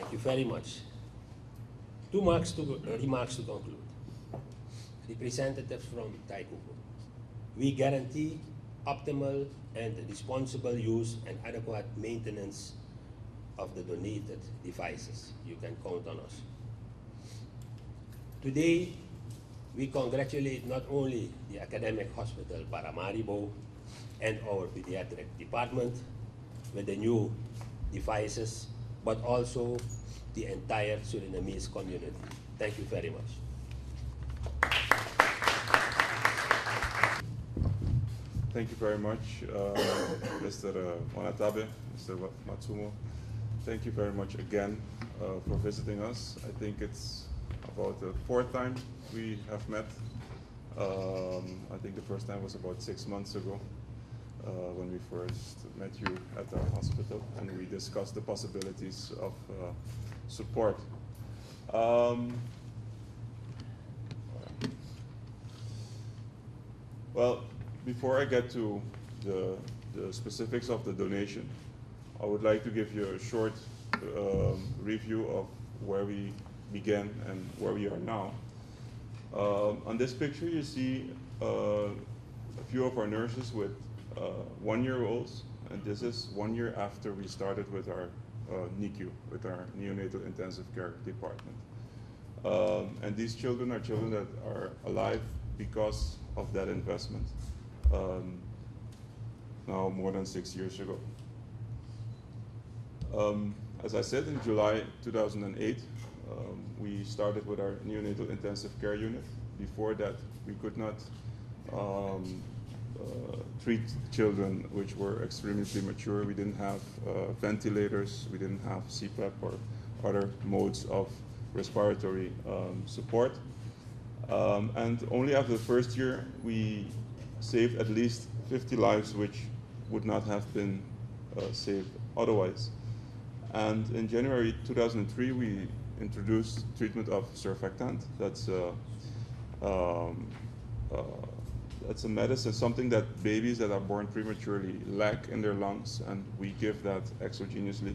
Thank you very much. Two remarks to conclude. Representatives from Teikoku. We guarantee optimal and responsible use and adequate maintenance of the donated devices. You can count on us. Today, we congratulate not only the Academic Hospital Paramaribo and our pediatric department with the new devices, but also the entire Surinamese community. Thank you very much. Thank you very much, Mr. Wanatabe, Mr. Matsumo. Thank you very much again for visiting us. I think it's about the fourth time we have met. I think the first time was about 6 months ago when we first met you at our hospital, and we discussed the possibilities of support. Well, before I get to the specifics of the donation, I would like to give you a short review of where we began and where we are now. On this picture, you see a few of our nurses with 1-year-olds, and this is 1 year after we started with our NICU, with our neonatal intensive care department. And these children are children that are alive because of that investment, now more than 6 years ago. As I said, in July 2008, we started with our neonatal intensive care unit. Before that, we could not treat children which were extremely premature. We didn't have ventilators, we didn't have CPAP or other modes of respiratory support. And only after the first year, we saved at least 50 lives which would not have been saved otherwise. And in January 2003, we introduced treatment of surfactant. That's a medicine, something that babies that are born prematurely lack in their lungs, and we give that exogenously.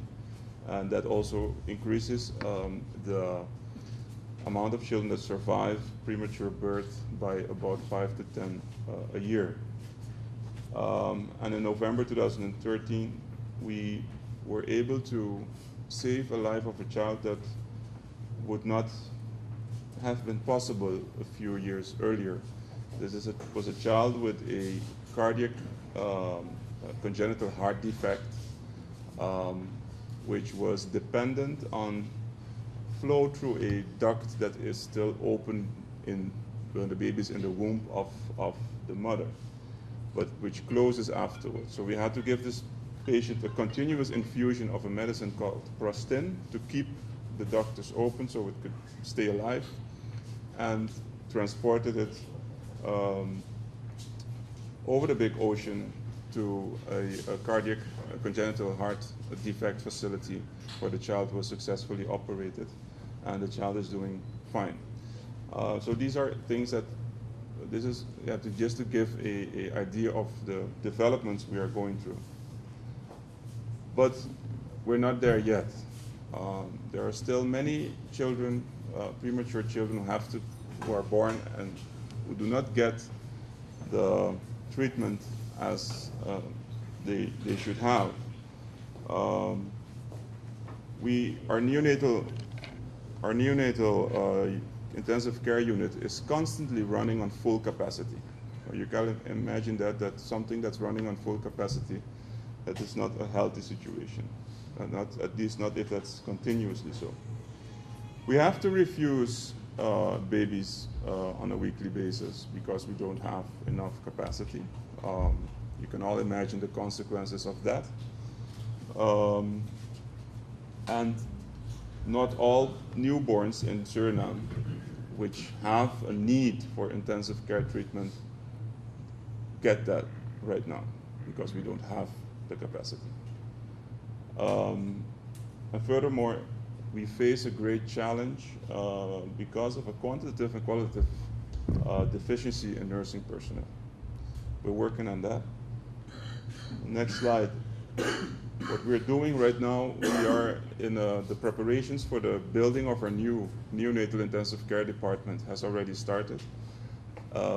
And that also increases the amount of children that survive premature birth by about 5 to 10 a year. And in November 2013, we were able to save a life of a child that would not have been possible a few years earlier. This was a child with a cardiac congenital heart defect, which was dependent on flow through a duct that is still open when the baby is in the womb of the mother, but which closes afterwards. So we had to give this patient a continuous infusion of a medicine called Prostin to keep the ductus open so it could stay alive, and transported it over the big ocean to a cardiac congenital heart defect facility where the child was successfully operated, and the child is doing fine. So these are things that just to give an idea of the developments we are going through. But we're not there yet. There are still many children, premature children who are born and who do not get the treatment as they should have. Our neonatal intensive care unit is constantly running on full capacity. You can imagine that something that's running on full capacity, that is not a healthy situation, at least not if that's continuously so. We have to refuse babies on a weekly basis because we don't have enough capacity. You can all imagine the consequences of that. And not all newborns in Suriname which have a need for intensive care treatment get that right now because we don't have the capacity. And furthermore, we face a great challenge because of a quantitative and qualitative deficiency in nursing personnel. We're working on that. Next slide. What we're doing right now, we are in the preparations for the building of our new neonatal intensive care department has already started.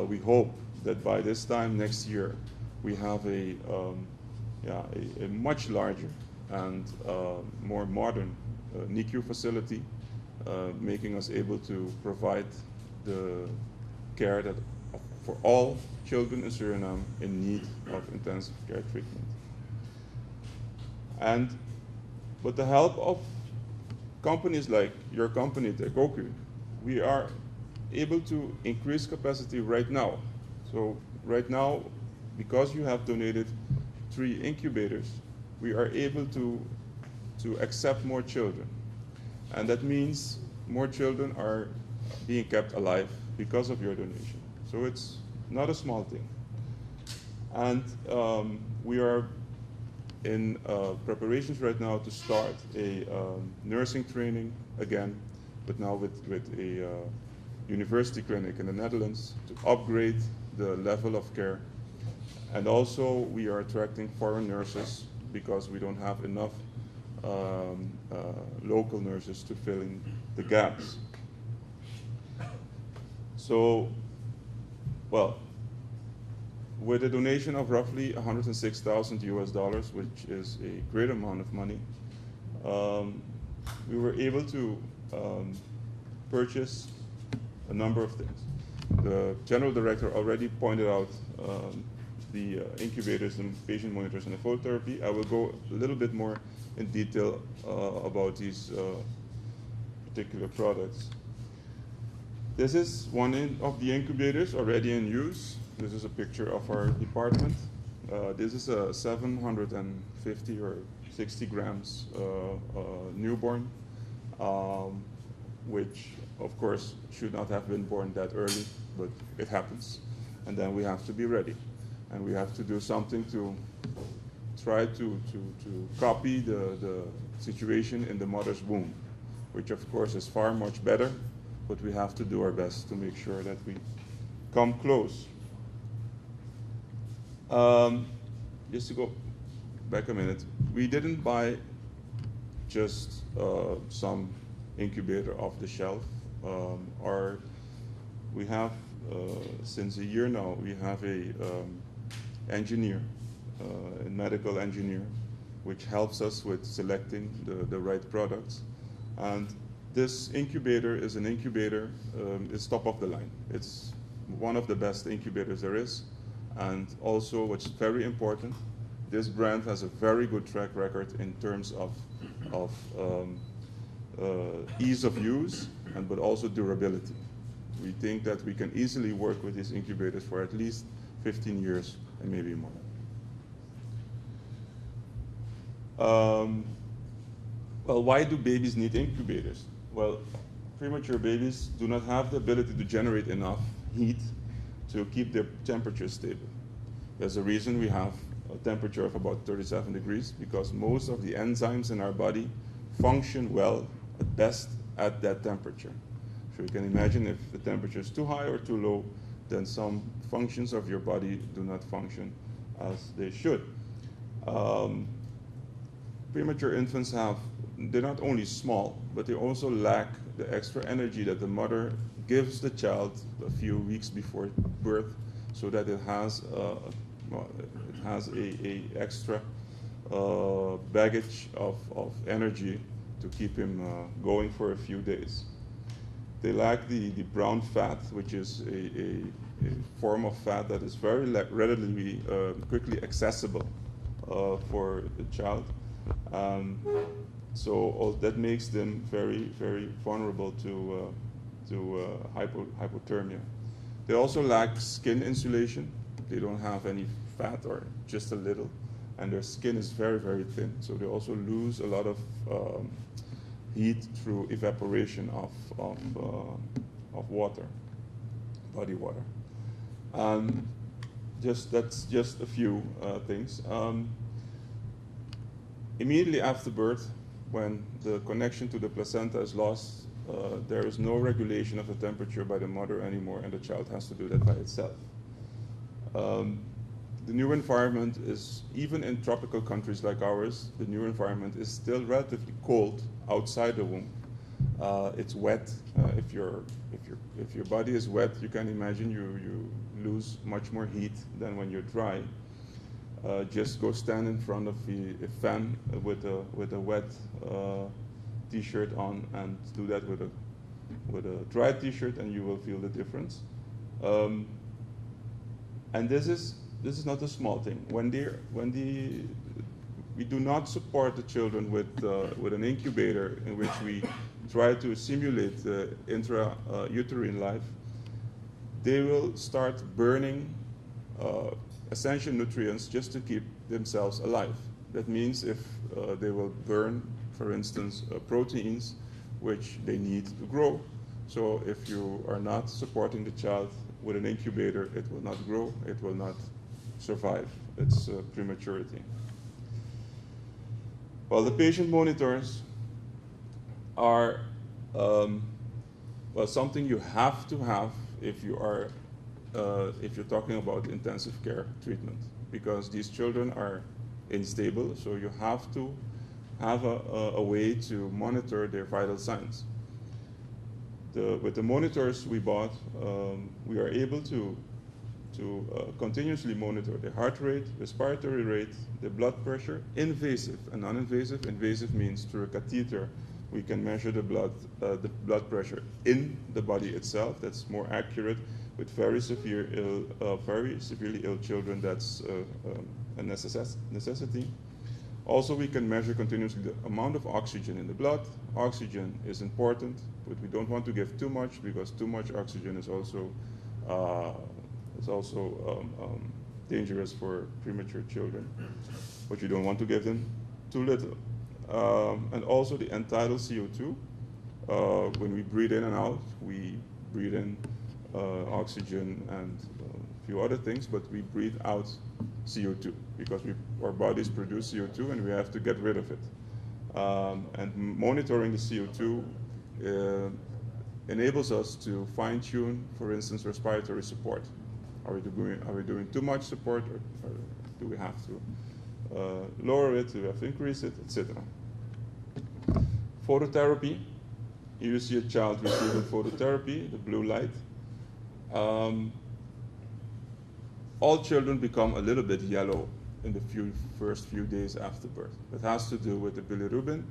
We hope that by this time next year, we have a much larger and more modern NICU facility, making us able to provide the care that for all children in Suriname in need of intensive care treatment. And with the help of companies like your company, Teikoku, we are able to increase capacity right now. So right now, because you have donated 3 incubators, we are able to accept more children. And that means more children are being kept alive because of your donation. So it's not a small thing. And we are in preparations right now to start a nursing training again, but now with a university clinic in the Netherlands to upgrade the level of care. And also we are attracting foreign nurses because we don't have enough local nurses to fill in the gaps. So, well, with a donation of roughly $106,000 which is a great amount of money, we were able to purchase a number of things. The general director already pointed out the incubators, the patient monitors, and the phototherapy. I will go a little bit more in detail about these particular products. This is one of the incubators already in use. This is a picture of our department. This is a 750 or 60 grams newborn, which of course should not have been born that early, but it happens. And then we have to be ready. And we have to do something to try to copy the situation in the mother's womb, which of course is far much better, but we have to do our best to make sure that we come close. Just to go back a minute, we didn't buy just some incubator off the shelf. We have, since a year now, we have a engineer, a medical engineer, which helps us with selecting the right products. And this incubator is an incubator, it's top of the line. It's one of the best incubators there is. And also, what's very important, this brand has a very good track record in terms of ease of use, but also durability. We think that we can easily work with these incubators for at least 15 years and maybe more. Well, why do babies need incubators? Well, premature babies do not have the ability to generate enough heat to keep their temperature stable. There's a reason we have a temperature of about 37 degrees, because most of the enzymes in our body function well at best at that temperature. So you can imagine if the temperature is too high or too low, then some functions of your body do not function as they should. Premature infants they're not only small, but they also lack the extra energy that the mother gives the child a few weeks before birth, so that it has a extra baggage of energy to keep him going for a few days. They lack the brown fat, which is a form of fat that is very relatively quickly accessible for the child. So that makes them very, very vulnerable to hypothermia. They also lack skin insulation. They don't have any fat or just a little, and their skin is very, very thin. So they also lose a lot of heat through evaporation of water, body water. That's just a few things. Immediately after birth, when the connection to the placenta is lost, there is no regulation of the temperature by the mother anymore, and the child has to do that by itself. the new environment is, even in tropical countries like ours, the new environment is still relatively cold outside the womb. It's wet. If your body is wet, you can imagine you lose much more heat than when you're dry. Just go stand in front of a fan with a wet t-shirt on, and do that with a dry t-shirt, and you will feel the difference. And this is not a small thing. We do not support the children with an incubator in which we try to simulate intrauterine life. They will start burning essential nutrients just to keep themselves alive. That means if they will burn, for instance, proteins which they need to grow. So if you are not supporting the child with an incubator, it will not grow, it will not survive. It's prematurity. Well, the patient monitors are something you have to have if you're talking about intensive care treatment, because these children are unstable, so you have to have a way to monitor their vital signs. With the monitors we bought, we are able to continuously monitor the heart rate, respiratory rate, the blood pressure, invasive and non-invasive. Invasive means through a catheter we can measure the blood pressure in the body itself. That's more accurate. With very severely ill children, that's a necessity. Also, we can measure continuously the amount of oxygen in the blood. Oxygen is important, but we don't want to give too much, because too much oxygen is also dangerous for premature children. But you don't want to give them too little. And also the end-tidal CO2. When we breathe in and out, we breathe in oxygen and a few other things, but we breathe out CO2 because our bodies produce CO2 and we have to get rid of it. And monitoring the CO2 enables us to fine-tune, for instance, respiratory support. Are we doing too much support, or do we have to lower it, do we have to increase it, etc. Phototherapy. Here you see a child receiving phototherapy, the blue light. All children become a little bit yellow in the first few days after birth. That has to do with the bilirubin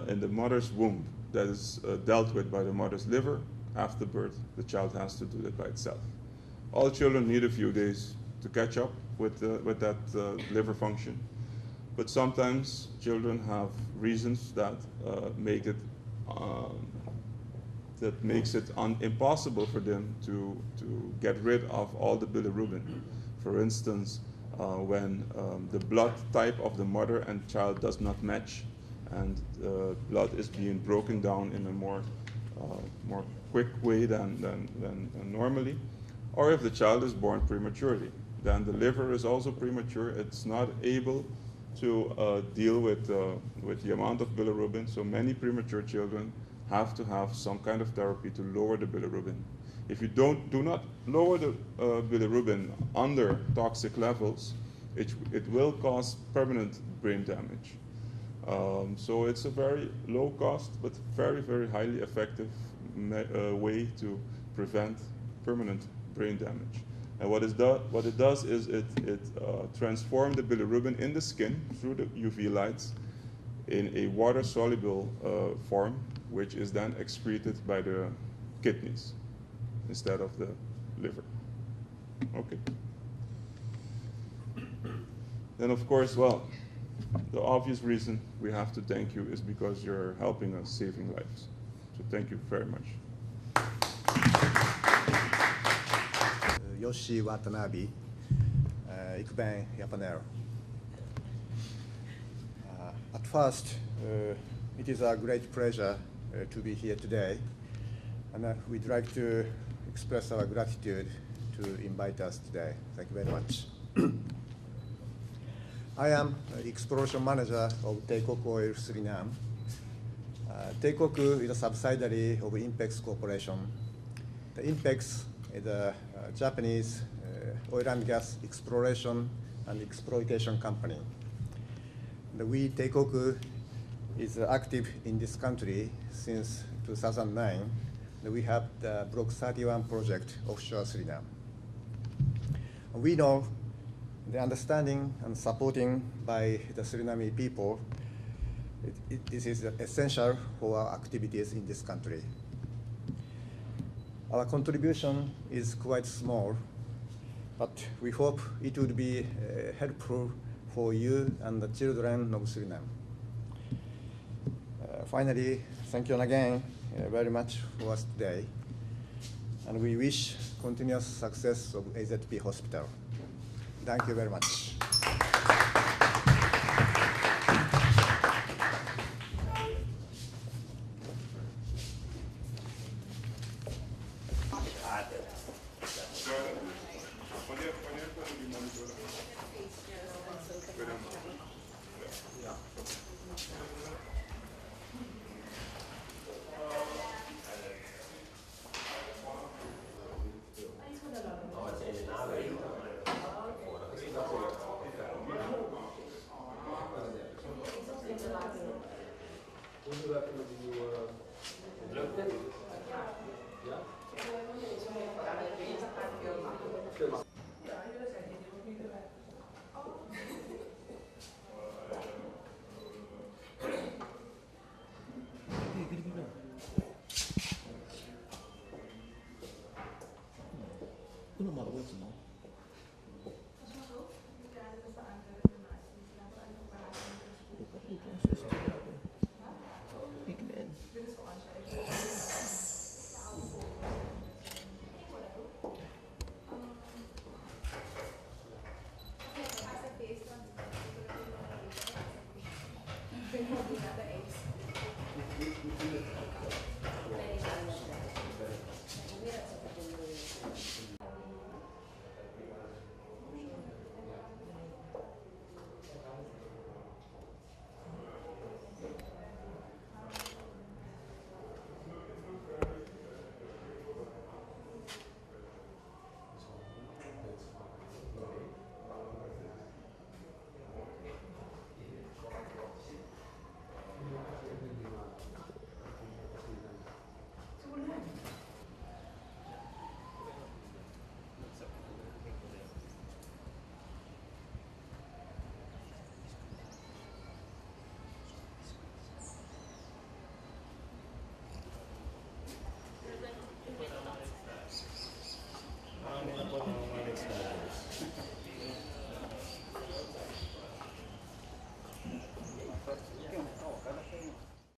in the mother's womb that is dealt with by the mother's liver. After birth, the child has to do that by itself. All children need a few days to catch up with that liver function. But sometimes children have reasons that makes it impossible for them to get rid of all the bilirubin. For instance, when the blood type of the mother and child does not match, and blood is being broken down in a more quick way than normally, or if the child is born prematurely, then the liver is also premature. It's not able to deal with the amount of bilirubin. So many premature children have to have some kind of therapy to lower the bilirubin. If you do not lower the bilirubin under toxic levels, it will cause permanent brain damage. So it's a very low cost but very, very highly effective way to prevent permanent brain damage. And what it does is it transforms the bilirubin in the skin through the UV lights in a water-soluble form, which is then excreted by the kidneys instead of the liver. Okay. Then, of course, well, the obvious reason we have to thank you is because you're helping us saving lives. So thank you very much. Yoshi Watanabe, ik ben Japaner. At first, it is a great pleasure to be here today, and we'd like to express our gratitude to invite us today. Thank you very much. I am exploration manager of Teikoku Oil Suriname. Teikoku is a subsidiary of Impex Corporation. The Impex is a Japanese oil and gas exploration and exploitation company. We, Teikoku, is active in this country since 2009. We have the Block 31 project offshore Suriname. We know the understanding and supporting by the Suriname people, this is essential for our activities in this country. Our contribution is quite small, but we hope it would be helpful for you and the children of Suriname. Finally, thank you again very much for us today, and we wish continuous success of AZP Hospital. Thank you very much.